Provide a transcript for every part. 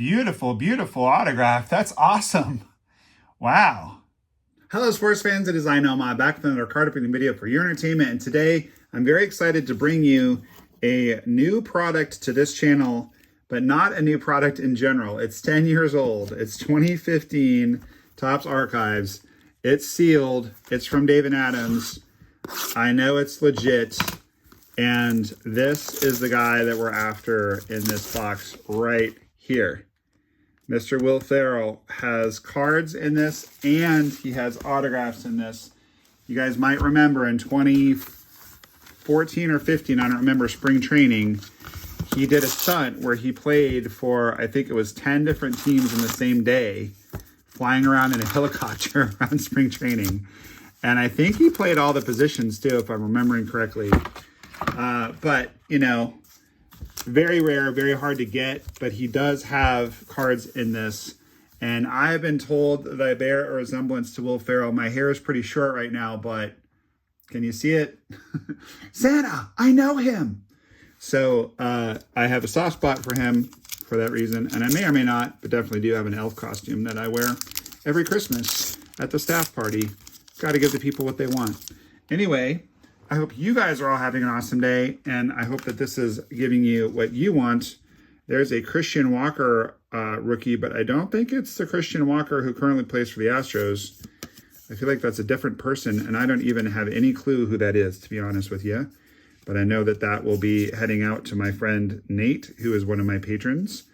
Beautiful, beautiful autograph. That's awesome. Wow. Hello, sports fans. It is NOMAH back with another card opening video for your entertainment. And today I'm very excited to bring you a new product to this channel, but not a new product in general. It's 10 years old. It's 2015 Topps Archives. It's sealed. It's from David Adams. I know it's legit. And this is the guy that we're after in this box right here. Mr. Will Ferrell has cards in this and he has autographs in this. You guys might remember in 2014 or 15, I don't remember, spring training, he did a stunt where he played for, I think it was 10 different teams in the same day, flying around in a helicopter around spring training. And I think he played all the positions too, if I'm remembering correctly. But, you know, very rare, very hard to get, but he does have cards in this. And I've been told that I bear a resemblance to Will Ferrell. My hair is pretty short right now, but can you see it? Santa, I know him. So I have a soft spot for him for that reason. And I may or may not, but definitely do have an elf costume that I wear every Christmas at the staff party. Got to give the people what they want. Anyway, I hope you guys are all having an awesome day, and I hope that this is giving you what you want. There's a Christian Walker rookie, but I don't think it's the Christian Walker who currently plays for the Astros. I feel like that's a different person, and I don't even have any clue who that is, to be honest with you. But I know that that will be heading out to my friend Nate, who is one of my patrons.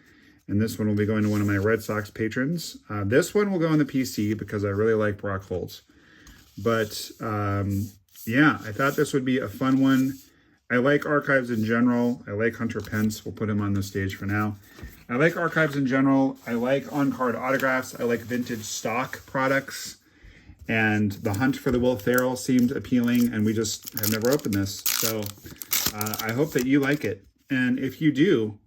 And this one will be going to one of my Red Sox patrons. This one will go on the PC because I really like Brock Holt. But yeah, I thought this would be a fun one. I like archives in general. I like Hunter Pence. We'll put him on the stage for now. I like archives in general. I like on-card autographs. I like vintage stock products. And the hunt for the Will Ferrell seemed appealing, and we just have never opened this. So I hope that you like it. And if you do,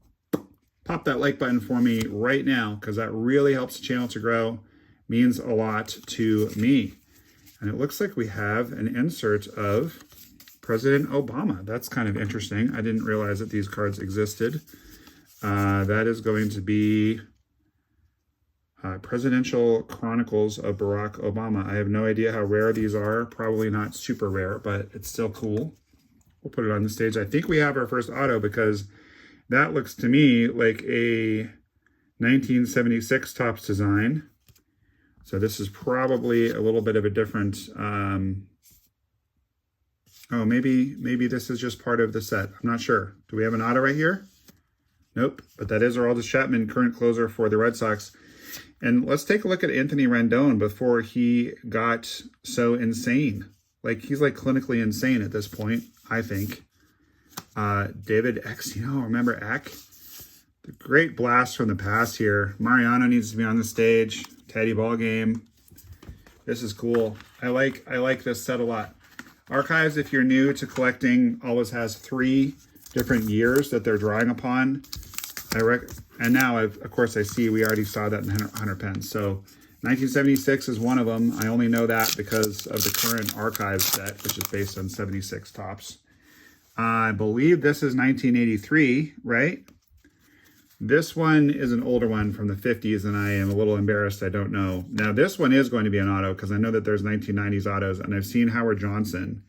pop that like button for me right now, because that really helps the channel to grow. Means a lot to me. And it looks like we have an insert of President Obama. That's kind of interesting. I didn't realize that these cards existed. That is going to be Presidential Chronicles of Barack Obama. I have no idea how rare these are. Probably not super rare, but it's still cool. We'll put it on the stage. I think we have our first auto because that looks to me like a 1976 Topps design. So this is probably a little bit of a different, oh, maybe this is just part of the set. I'm not sure. Do we have an auto right here? Nope, but that is Aroldis Chapman, current closer for the Red Sox. And let's take a look at Anthony Rendon before he got so insane. Like, he's like clinically insane at this point, I think. David X, remember Eck? The great blast from the past here. Mariano needs to be on the stage. Teddy ball game. This is cool. I like this set a lot. Archives, if you're new to collecting, always has 3 different years that they're drawing upon. And now, of course, I see we already saw that in Hunter Pence. So 1976 is one of them. I only know that because of the current archive set, which is based on 76 Topps. I believe this is 1983, right? This one is an older one from the 50s, and I am a little embarrassed. I don't know. Now, this one is going to be an auto because I know that there's 1990s autos, and I've seen Howard Johnson.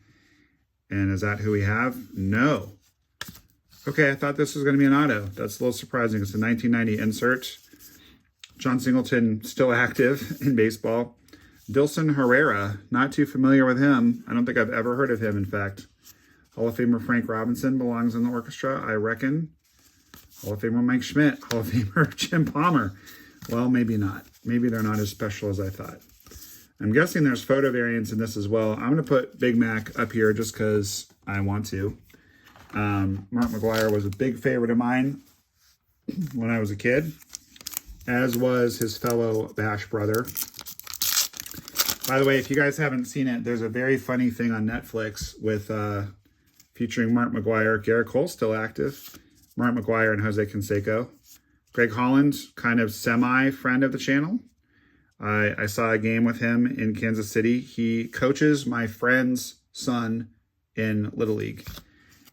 And is that who we have? No. Okay, I thought this was going to be an auto. That's a little surprising. It's a 1990 insert. John Singleton, still active in baseball. Dilson Herrera, not too familiar with him. I don't think I've ever heard of him, in fact. Hall of Famer Frank Robinson belongs in the orchestra, I reckon. Hall of Famer Mike Schmidt, Hall of Famer Jim Palmer. Well, maybe not. Maybe they're not as special as I thought. I'm guessing there's photo variants in this as well. I'm going to put Big Mac up here just because I want to. Mark McGwire was a big favorite of mine when I was a kid, as was his fellow Bash brother. By the way, if you guys haven't seen it, there's a very funny thing on Netflix with featuring Mark McGwire. Garrett Cole still active. Mark McGwire and Jose Canseco. Greg Holland, kind of semi-friend of the channel. I saw a game with him in Kansas City. He coaches my friend's son in Little League.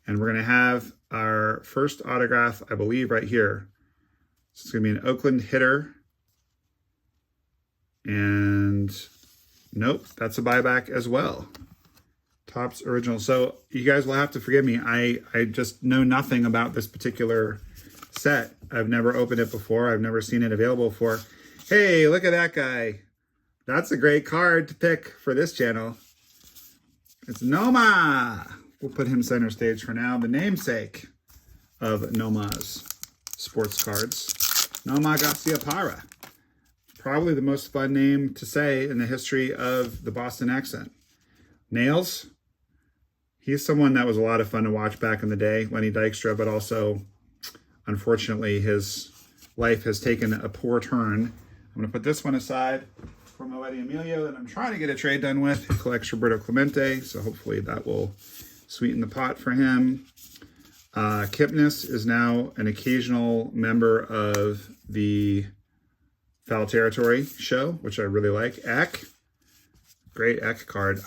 And we're going to have our first autograph, I believe, right here. So it's going to be an Oakland hitter. And nope, that's a buyback as well. Topps original. So you guys will have to forgive me. I just know nothing about this particular set. I've never opened it before. I've never seen it available for. Hey, look at that guy. That's a great card to pick for this channel. It's NOMAH. We'll put him center stage for now. The namesake of NOMAH's sports cards. NOMAH Garciaparra. Probably the most fun name to say in the history of the Boston accent. Nails. He's someone that was a lot of fun to watch back in the day, Lenny Dykstra, but also, unfortunately, his life has taken a poor turn. I'm going to put this one aside for my buddy Emilio that I'm trying to get a trade done with. He collects Roberto Clemente, so hopefully that will sweeten the pot for him. Kipnis is now an occasional member of the Foul Territory show, which I really like. Eck. Great Eck card.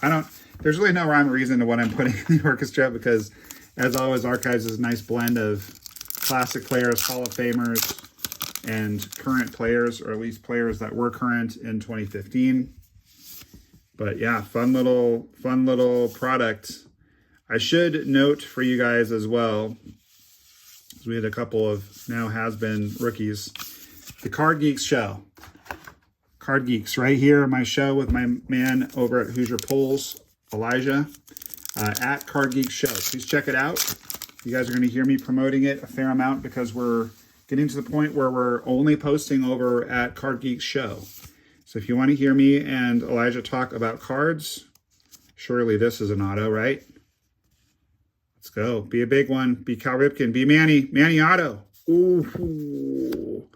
There's really no rhyme or reason to what I'm putting in the orchestra because, as always, Archives is a nice blend of classic players, Hall of Famers, and current players, or at least players that were current in 2015. But yeah, fun little product. I should note for you guys as well, because we had a couple of now has-been rookies, the Card Geeks show. Card Geeks, right here, my show with my man over at Hoosier Polls, Elijah, at Card Geeks Show. Please check it out. You guys are going to hear me promoting it a fair amount because we're getting to the point where we're only posting over at Card Geeks Show. So if you want to hear me and Elijah talk about cards, surely this is an auto, right? Let's go. Be a big one. Be Cal Ripken. Be Manny. Manny auto. Ooh.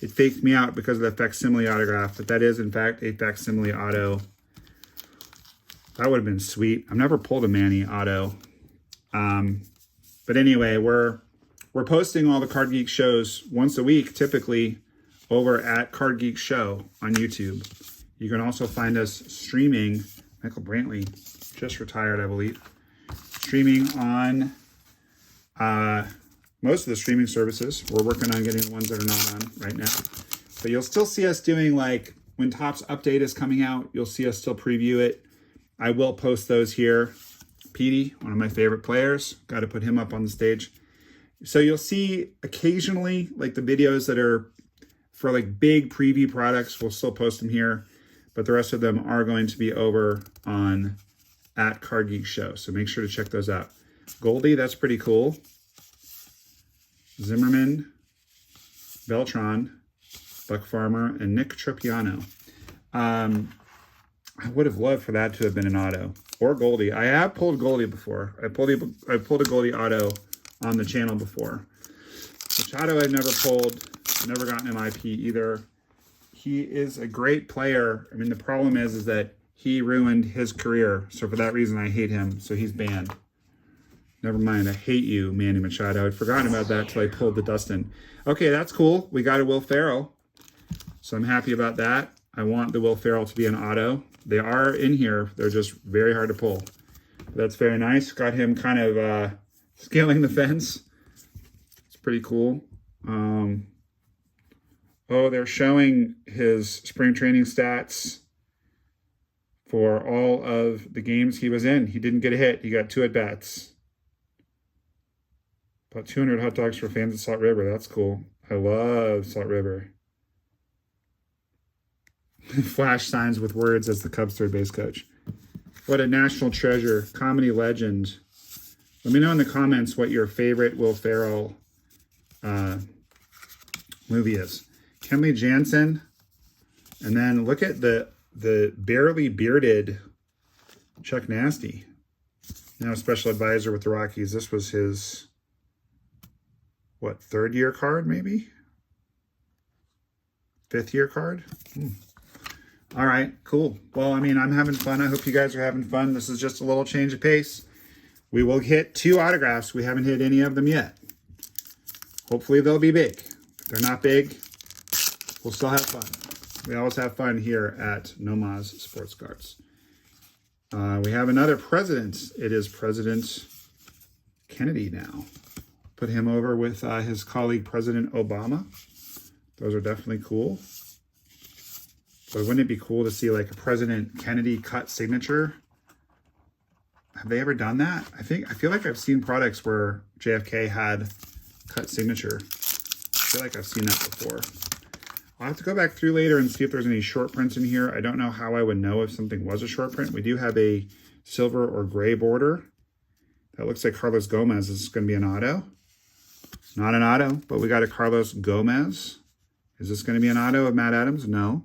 It faked me out because of the facsimile autograph, but that is, in fact, a facsimile auto. That would have been sweet. I've never pulled a Manny auto. But anyway, we're posting all the Card Geek shows once a week, typically, over at Card Geek Show on YouTube. You can also find us streaming. Michael Brantley just retired, I believe. Streaming on most of the streaming services. We're working on getting the ones that are not on right now. But you'll still see us doing, like, when Topps Update is coming out, you'll see us still preview it. I will post those here. Petey, one of my favorite players. Got to put him up on the stage. So you'll see occasionally, like, the videos that are for, like, big preview products. We'll still post them here. But the rest of them are going to be over on at Card Geek Show. So make sure to check those out. Goldie, that's pretty cool. Zimmerman, Beltran, Buck Farmer, and Nick Tropiano. I would have loved for that to have been an auto. Or Goldie. I have pulled Goldie before. I pulled a Goldie auto on the channel before. Machado I've never pulled. Never gotten an IP either. He is a great player. I mean, the problem is that he ruined his career. So for that reason, I hate him. So he's banned. Never mind. I hate you, Manny Machado. I'd forgotten about that till I pulled the Dustin. Okay, that's cool. We got a Will Ferrell. So I'm happy about that. I want the Will Ferrell to be an auto. They are in here. They're just very hard to pull. But that's very nice. Got him kind of scaling the fence. It's pretty cool. Oh, they're showing his spring training stats for all of the games he was in. He didn't get a hit. He got 2 at-bats. About 200 hot dogs for fans of Salt River. That's cool. I love Salt River. Flash signs with words as the Cubs third base coach. What a national treasure. Comedy legend. Let me know in the comments what your favorite Will Ferrell movie is. Kenley Jansen. And then look at the barely bearded Chuck Nasty. Now special advisor with the Rockies. This was his, what, 3rd year card maybe? 5th year card? All right, cool. Well, I mean, I'm having fun. I hope you guys are having fun. This is just a little change of pace. We will hit 2 autographs. We haven't hit any of them yet. Hopefully they'll be big. If they're not big, we'll still have fun. We always have fun here at NOMAH's Sports Cards. We have another president. It is President Kennedy now. Put him over with his colleague, President Obama. Those are definitely cool. But wouldn't it be cool to see like a President Kennedy cut signature? Have they ever done that? I feel like I've seen products where JFK had cut signature. I feel like I've seen that before. I'll have to go back through later and see if there's any short prints in here. I don't know how I would know if something was a short print. We do have a silver or gray border. That looks like Carlos Gomez. This is going to be an auto. Not an auto, but we got a Carlos Gomez. Is this going to be an auto of Matt Adams? No.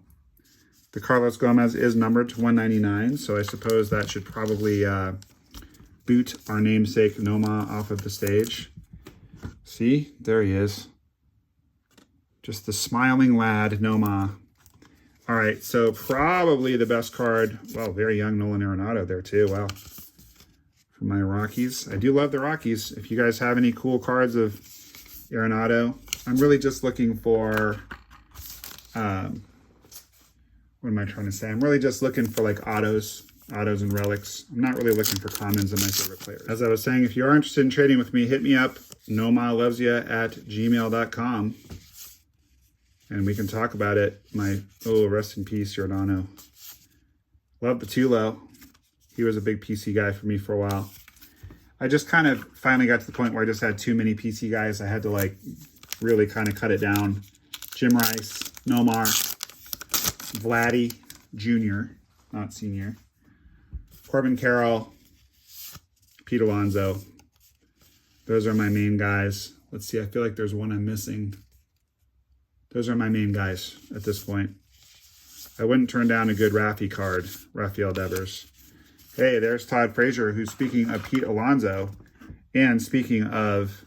The Carlos Gomez is numbered to 199, so I suppose that should probably boot our namesake NOMAH off of the stage. See, there he is. Just the smiling lad, NOMAH. All right, so probably the best card. Well, very young Nolan Arenado there too. Wow. For my Rockies. I do love the Rockies. If you guys have any cool cards of Arenado, I'm really just looking for, what am I trying to say? I'm really just looking for like autos and relics. I'm not really looking for commons in my favorite players. As I was saying, if you are interested in trading with me, hit me up, nomahlovesyou@gmail.com. And we can talk about it. Rest in peace, Giordano. Love the Tulo. He was a big PC guy for me for a while. I just kind of finally got to the point where I just had too many PC guys. I had to like really kind of cut it down. Jim Rice, Nomar, Vladdy Jr., not senior, Corbin Carroll, Pete Alonso. Those are my main guys. Let's see, I feel like there's one I'm missing. Those are my main guys at this point. I wouldn't turn down a good Raffy card, Rafael Devers. Hey, there's Todd Frazier, who's speaking of Pete Alonso and speaking of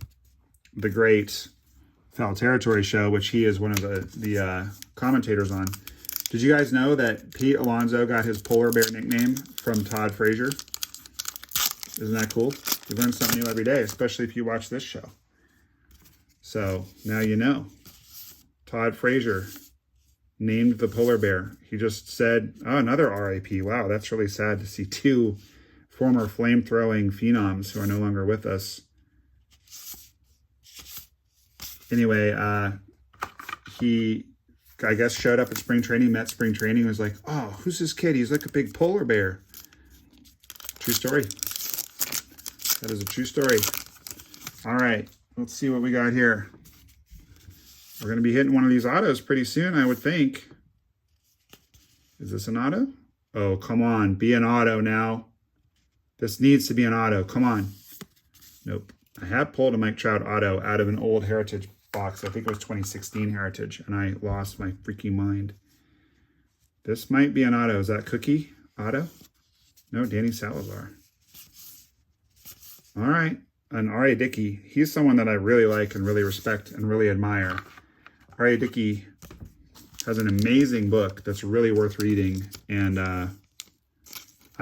the great Foul Territory show, which he is one of the commentators on. Did you guys know that Pete Alonso got his polar bear nickname from Todd Frazier? Isn't that cool? You learn something new every day, especially if you watch this show. So now you know. Todd Frazier named the polar bear. He just said, oh, another RIP. Wow, that's really sad to see two former flame-throwing phenoms who are no longer with us. Anyway, he, I guess, showed up at spring training, met spring training, was like, oh, who's this kid? He's like a big polar bear. True story. That is a true story. All right, let's see what we got here. We're going to be hitting one of these autos pretty soon, I would think. Is this an auto? Oh, come on. Be an auto now. This needs to be an auto. Come on. Nope. I have pulled a Mike Trout auto out of an old Heritage box. I think it was 2016 Heritage, and I lost my freaking mind. This might be an auto. Is that Cookie auto? No, Danny Salazar. All right. An R.A. Dickey. He's someone that I really like and really respect and really admire. R.A. Dickey has an amazing book that's really worth reading, and I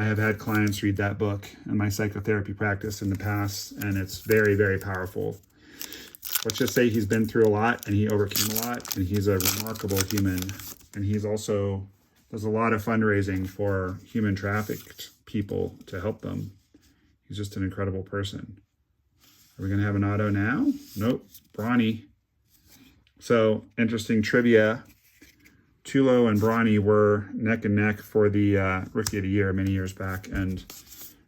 have had clients read that book in my psychotherapy practice in the past, and it's very, very powerful. Let's just say he's been through a lot, and he overcame a lot, and he's a remarkable human, and he's also does a lot of fundraising for human trafficked people to help them. He's just an incredible person. Are we going to have an auto now? Nope. Brawny. So, interesting trivia. Tulo and Brawny were neck and neck for the Rookie of the Year many years back, and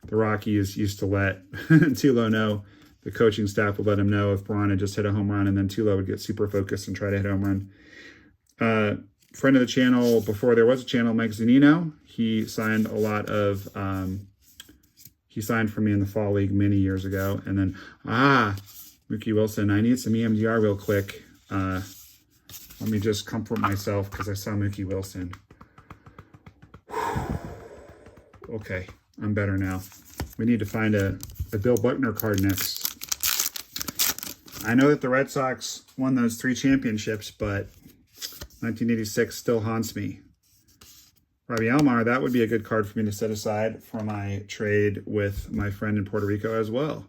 the Rockies used to let Tulo know. The coaching staff would let him know if Braun had just hit a home run, and then Tulo would get super focused and try to hit a home run. Friend of the channel, before there was a channel, Mike Zunino, he signed a lot of... he signed for me in the Fall League many years ago. And then, Mookie Wilson, I need some EMDR real quick. Let me just comfort myself because I saw Mookie Wilson. Okay, I'm better now. We need to find a Bill Buckner card next. I know that the Red Sox won those 3 championships, but 1986 still haunts me. Robbie Alomar, that would be a good card for me to set aside for my trade with my friend in Puerto Rico as well.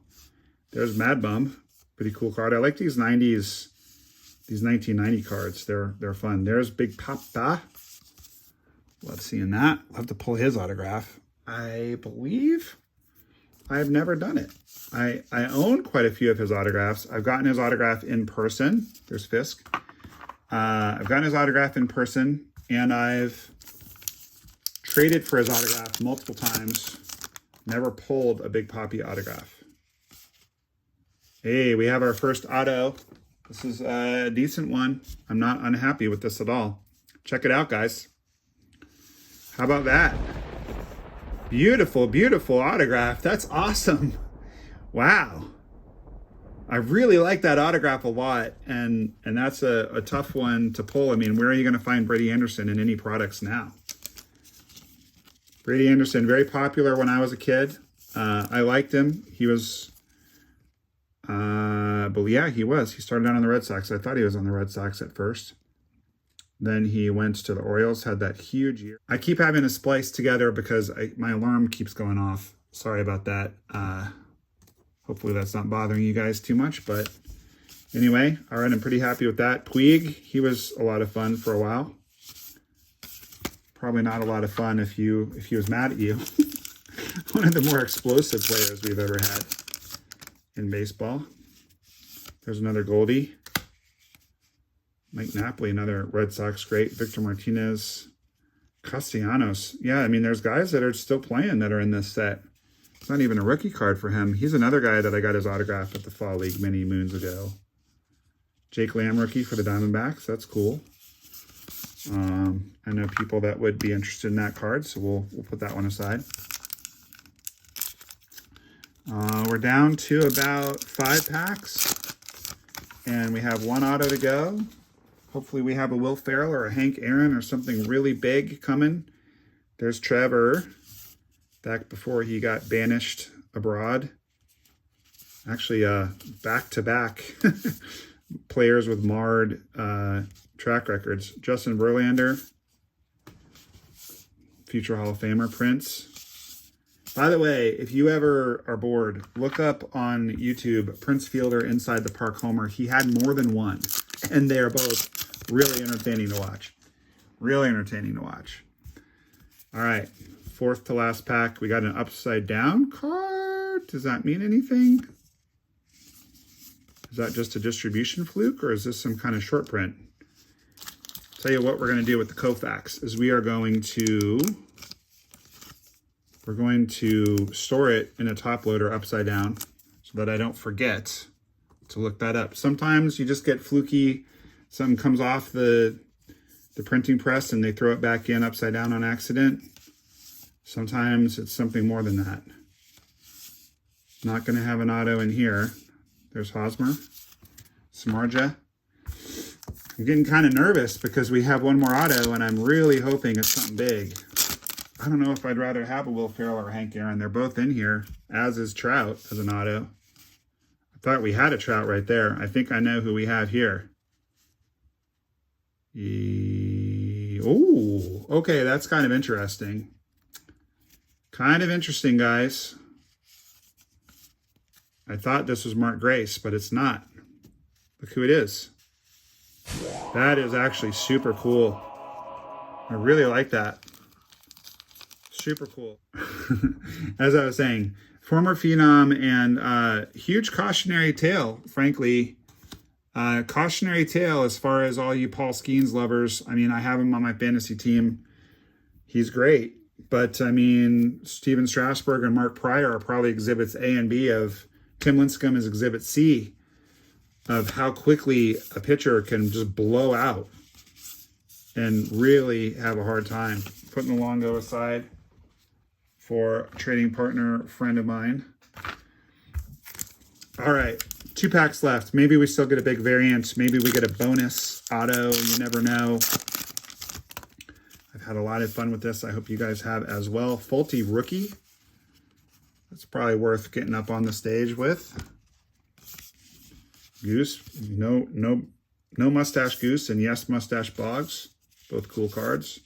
There's Mad Bum, pretty cool card. I like these 1990 cards. They're fun. There's Big Papa. Love seeing that. Love to pull his autograph. I believe I've never done it. I own quite a few of his autographs. I've gotten his autograph in person. There's Fisk. I've gotten his autograph in person, and I've traded for his autograph multiple times. Never pulled a Big Papi autograph. Hey, we have our first auto. This is a decent one. I'm not unhappy with this at all. Check it out, guys. How about that? Beautiful, beautiful autograph. That's awesome. Wow. I really like that autograph a lot, and that's a tough one to pull. I mean, where are you going to find Brady Anderson in any products now? Brady Anderson, very popular when I was a kid. I liked him. He was, but yeah, he was. He started out on the Red Sox. I thought he was on the Red Sox at first. Then he went to the Orioles, had that huge year. I keep having to splice together because my alarm keeps going off. Sorry about that. Hopefully that's not bothering you guys too much. But anyway, all right, I'm pretty happy with that. Puig, he was a lot of fun for a while. Probably not a lot of fun if he was mad at you. One of the more explosive players we've ever had in baseball. There's another Goldie. Mike Napoli, another Red Sox great. Victor Martinez. Castellanos. Yeah, I mean, there's guys that are still playing that are in this set. It's not even a rookie card for him. He's another guy that I got his autograph at the Fall League many moons ago. Jake Lamb rookie for the Diamondbacks. That's cool. I know people that would be interested in that card, so we'll put that one aside. We're down to about 5 packs, and we have 1 auto to go. Hopefully we have a Will Ferrell or a Hank Aaron or something really big coming. There's Trevor, back before he got banished abroad. Actually, back-to-back players with marred track records. Justin Verlander, future Hall of Famer. Prince. By the way, if you ever are bored, look up on YouTube Prince Fielder Inside the Park Homer. He had more than one, and they are both really entertaining to watch. Really entertaining to watch. All right, 4th to last pack. We got an upside down card. Does that mean anything? Is that just a distribution fluke, or is this some kind of short print? Tell you what we're going to do with the Koufax is we're going to store it in a top loader upside down so that I don't forget to look that up. Sometimes you just get fluky. Something comes off the printing press and they throw it back in upside down on accident. Sometimes it's something more than that. Not going to have an auto in here. There's Hosmer, Samardzija. I'm getting kind of nervous because we have one more auto and I'm really hoping it's something big. I don't know if I'd rather have a Will Ferrell or Hank Aaron. They're both in here, as is Trout as an auto. I thought we had a Trout right there. I think I know who we have here. Oh, okay, that's kind of interesting. Kind of interesting, guys. I thought this was Mark Grace, but it's not. Look who it is. That is actually super cool. I really like that. Super cool. As I was saying, former phenom and huge cautionary tale, frankly. Cautionary tale as far as all you Paul Skeens lovers. I mean, I have him on my fantasy team. He's great. But, I mean, Steven Strasburg and Mark Pryor are probably exhibits A and B of Tim Lincecum is exhibit C of how quickly a pitcher can just blow out and really have a hard time. Putting the Longo aside for a trading partner friend of mine. All right, 2 packs left. Maybe we still get a big variant. Maybe we get a bonus auto. You never know. I've had a lot of fun with this. I hope you guys have as well. Fulte rookie. That's probably worth getting up on the stage with. Goose, no mustache Goose, and yes, mustache Boggs. Both cool cards.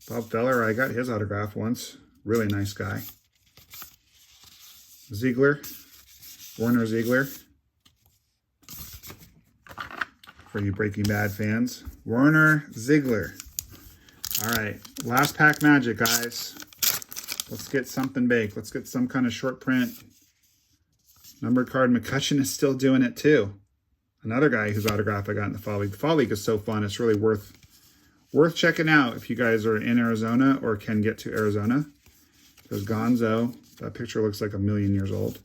Bob Feller, I got his autograph once. Really nice guy. Ziegler, Warner Ziegler. For you Breaking Bad fans. Warner Ziegler. All right, last pack magic, guys. Let's get something big. Let's get some kind of short print. Numbered card. McCutcheon is still doing it too. Another guy whose autograph I got in the Fall League. The Fall League is so fun. It's really worth checking out if you guys are in Arizona or can get to Arizona. There's Gonzo. That picture looks like 1,000,000 years old.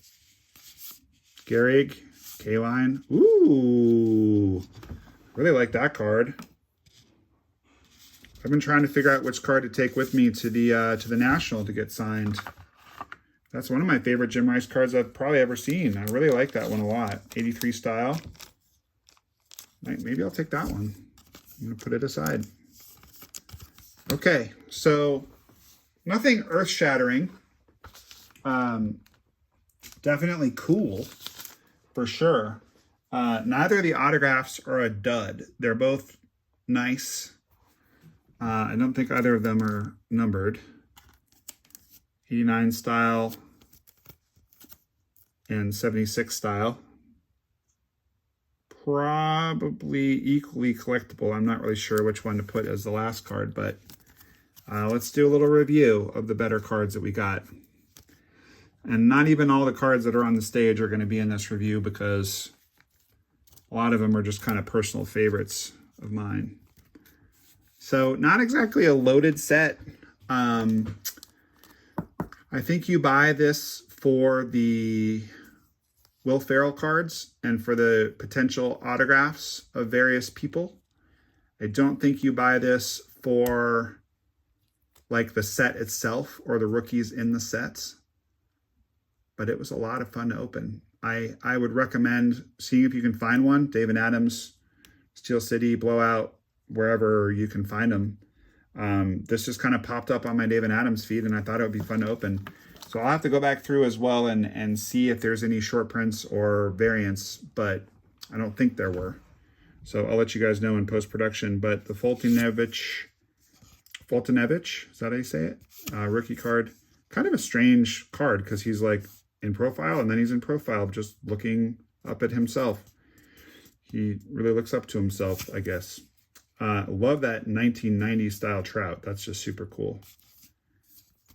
Gehrig, K-Line. Ooh, really like that card. I've been trying to figure out which card to take with me to the National to get signed. That's one of my favorite Jim Rice cards I've probably ever seen. I really like that one a lot. 83 style. Maybe I'll take that one. I'm going to put it aside. Okay, so nothing earth-shattering. Definitely cool, for sure. Neither of the autographs are a dud. They're both nice. I don't think either of them are numbered. 89 style and 76 style. Probably equally collectible. I'm not really sure which one to put as the last card, but let's do a little review of the better cards that we got. And not even all the cards that are on the stage are going to be in this review because a lot of them are just kind of personal favorites of mine. So not exactly a loaded set. I think you buy this for the Will Ferrell cards and for the potential autographs of various people. I don't think you buy this for like the set itself or the rookies in the sets. But it was a lot of fun to open. I would recommend seeing if you can find one. David Adams, Steel City, Blowout, wherever you can find them. This just kind of popped up on my David Adams feed, and I thought it would be fun to open. So I'll have to go back through as well and see if there's any short prints or variants, but I don't think there were. So I'll let you guys know in post-production. But the Fultonevich, is that how you say it? Rookie card. Kind of a strange card because he's like in profile and then he's in profile just looking up at himself. He really looks up to himself, I guess. Love that 1990 style Trout. That's just super cool.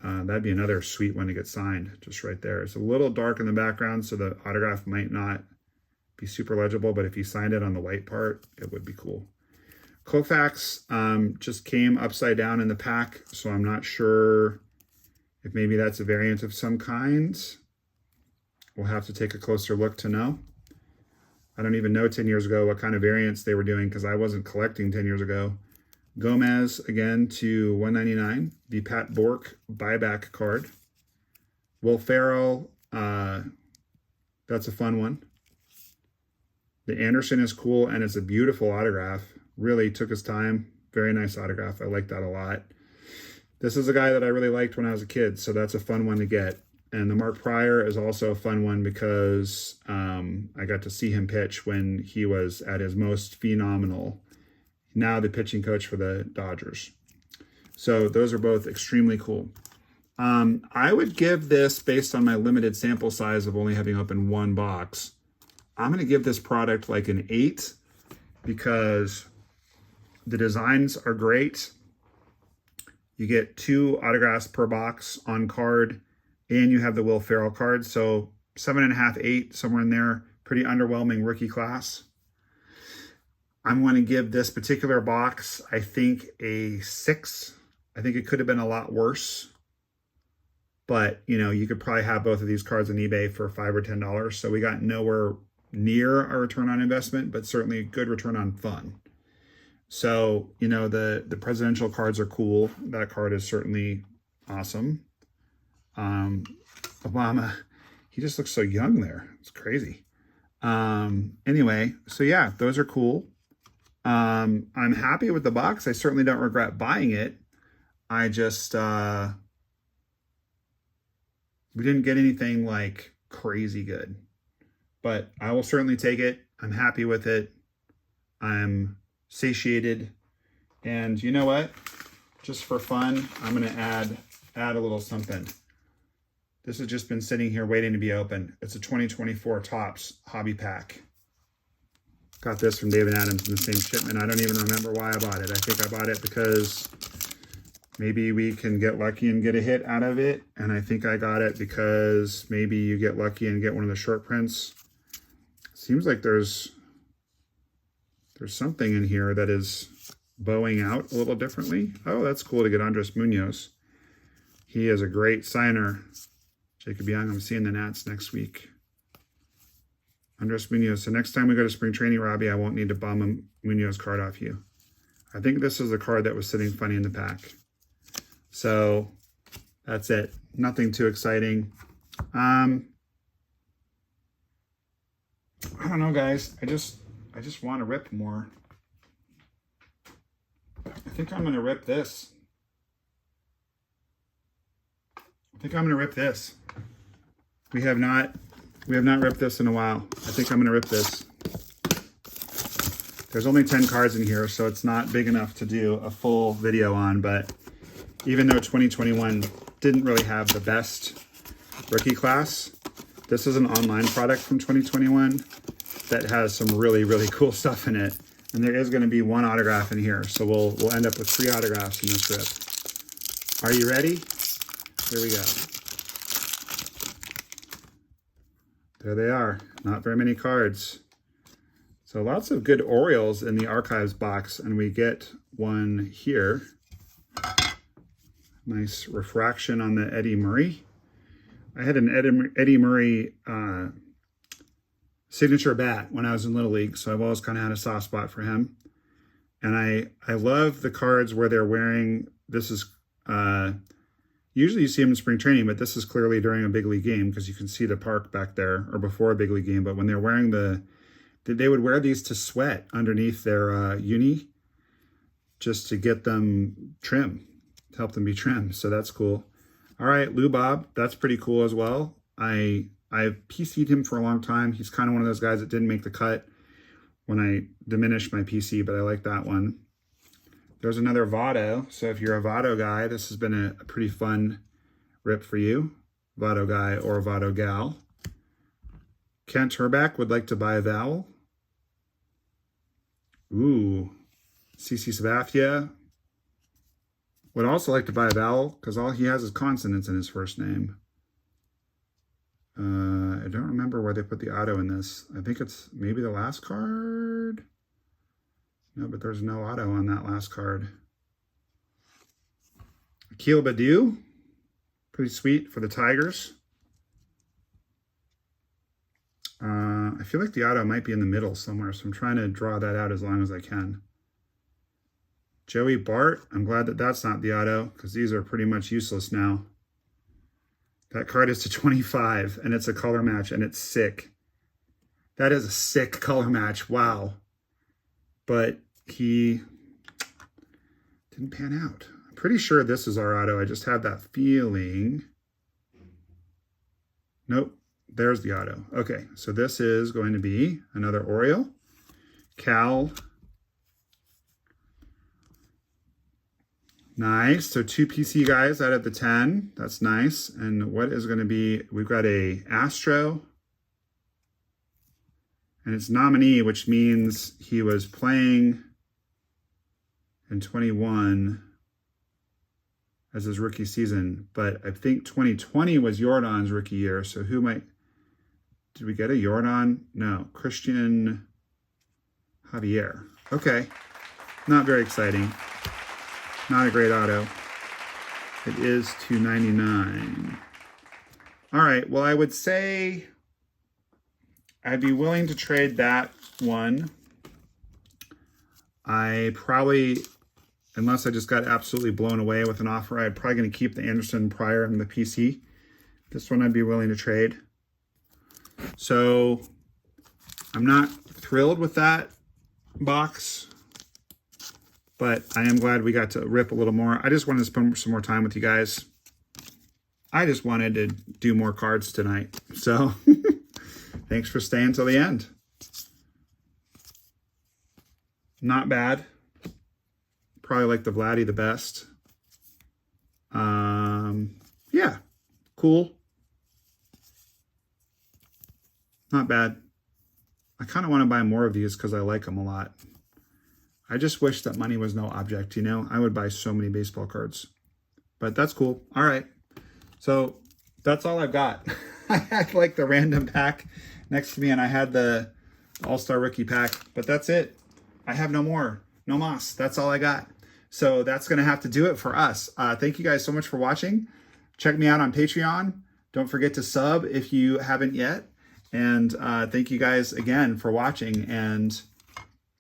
That'd be another sweet one to get signed, just right there. It's a little dark in the background, so the autograph might not be super legible, but if you signed it on the white part, it would be cool. Koufax just came upside down in the pack, so I'm not sure if maybe that's a variant of some kind. We'll have to take a closer look to know. I don't even know 10 years ago what kind of variants they were doing because I wasn't collecting 10 years ago. Gomez again to 199. The Pat Bork buyback card. Will Ferrell, that's a fun one. The Anderson is cool and it's a beautiful autograph. Really took his time. Very nice autograph. I like that a lot. This is a guy that I really liked when I was a kid, so that's a fun one to get. And the Mark Pryor is also a fun one because I got to see him pitch when he was at his most phenomenal. Now the pitching coach for the Dodgers. So those are both extremely cool. I would give this, based on my limited sample size of only having opened one box, I'm going to give this product like an 8 because the designs are great. You get 2 autographs per box on card, and you have the Will Ferrell card. So 7.5, 8, somewhere in there. Pretty underwhelming rookie class. I'm going to give this particular box, I think, a 6. I think it could have been a lot worse. But, you know, you could probably have both of these cards on eBay for $5 or $10. So we got nowhere near a return on investment, but certainly a good return on fun. So, you know, the presidential cards are cool. That card is certainly awesome. Obama, he just looks so young there. It's crazy. Anyway, so yeah, those are cool. I'm happy with the box. I certainly don't regret buying it. I just, we didn't get anything like crazy good, but I will certainly take it. I'm happy with it. I'm satiated. And you know what? Just for fun, I'm going to add a little something. This has just been sitting here waiting to be opened. It's a 2024 Topps hobby pack. Got this from David Adams in the same shipment. I don't even remember why I bought it. I think I bought it because maybe we can get lucky and get a hit out of it. And I think I got it because maybe you get lucky and get one of the short prints. Seems like there's There's something in here that is bowing out a little differently. Oh, that's cool to get Andres Munoz. He is a great signer. Jacob Young, I'm seeing the Nats next week. Andres Munoz. So next time we go to spring training, Robbie, I won't need to bomb a Munoz card off you. I think this is the card that was sitting funny in the pack. So that's it. Nothing too exciting. I don't know, guys. I just want to rip more. I think I'm going to rip this. We have not ripped this in a while. I think I'm going to rip this. There's only 10 cards in here, so it's not big enough to do a full video on, but even though 2021 didn't really have the best rookie class, this is an online product from 2021 that has some really, really cool stuff in it. And there is going to be one autograph in here, so we'll end up with 3 autographs in this rip. Are you ready? Here we go. There they are. Not very many cards. So lots of good Orioles in the archives box, and we get one here. Nice refraction on the Eddie Murray. I had an Eddie Murray signature bat when I was in Little League, so I've always kind of had a soft spot for him. And I love the cards where they're wearing, this is, usually you see them in spring training, but this is clearly during a big league game because you can see the park back there, or before a big league game. But when they're wearing they would wear these to sweat underneath their uni just to get them trim, to help them be trim. So that's cool. All right, Lou Bob, that's pretty cool as well. I've PC'd him for a long time. He's kind of one of those guys that didn't make the cut when I diminished my PC, but I like that one. There's another Votto. So if you're a Votto guy, this has been a pretty fun rip for you. Votto guy or Votto gal. Kent Herbeck would like to buy a vowel. Ooh, CC Sabathia would also like to buy a vowel because all he has is consonants in his first name. I don't remember where they put the auto in this. I think it's maybe the last card. No, but there's no auto on that last card. Akil Baddoo, pretty sweet for the Tigers. I feel like the auto might be in the middle somewhere, so I'm trying to draw that out as long as I can. Joey Bart, I'm glad that that's not the auto because these are pretty much useless now. That card is to 25, and it's a color match, and it's sick. That is a sick color match. Wow. But he didn't pan out. I'm pretty sure this is our auto. I just have that feeling. Nope. There's the auto. Okay, so this is going to be another Oriole. Cal. Nice. So 2 PC guys out of the 10. That's nice. And what is going to be, we've got a Astro. And it's nominee, which means he was playing in 21 as his rookie season. But I think 2020 was Jordan's rookie year. So who might, did we get a Jordan? No, Christian Javier. Okay, not very exciting. Not a great auto. It is $2.99. All right, well, I would say I'd be willing to trade that one. I probably, unless I just got absolutely blown away with an offer, I'm probably going to keep the Anderson Pryor and the PC. This one I'd be willing to trade. So I'm not thrilled with that box, but I am glad we got to rip a little more. I just wanted to spend some more time with you guys. I just wanted to do more cards tonight. So thanks for staying till the end. Not bad. Probably like the Vladdy the best. Yeah, cool. Not bad. I kind of want to buy more of these because I like them a lot. I just wish that money was no object, you know? I would buy so many baseball cards. But that's cool. All right. So that's all I've got. I had like the random pack next to me, and I had the All-Star Rookie pack. But that's it. I have no more. No mas. That's all I got. So that's going to have to do it for us. Thank you guys so much for watching. Check me out on Patreon. Don't forget to sub if you haven't yet. And thank you guys again for watching. And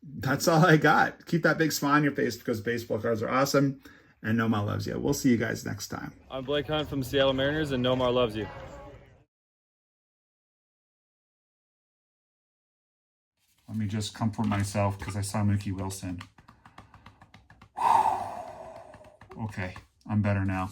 that's all I got. Keep that big smile on your face because baseball cards are awesome. And NOMAH loves you. We'll see you guys next time. I'm Blake Hunt from the Seattle Mariners, and NOMAH loves you. Let me just comfort myself because I saw Mookie Wilson. Okay, I'm better now.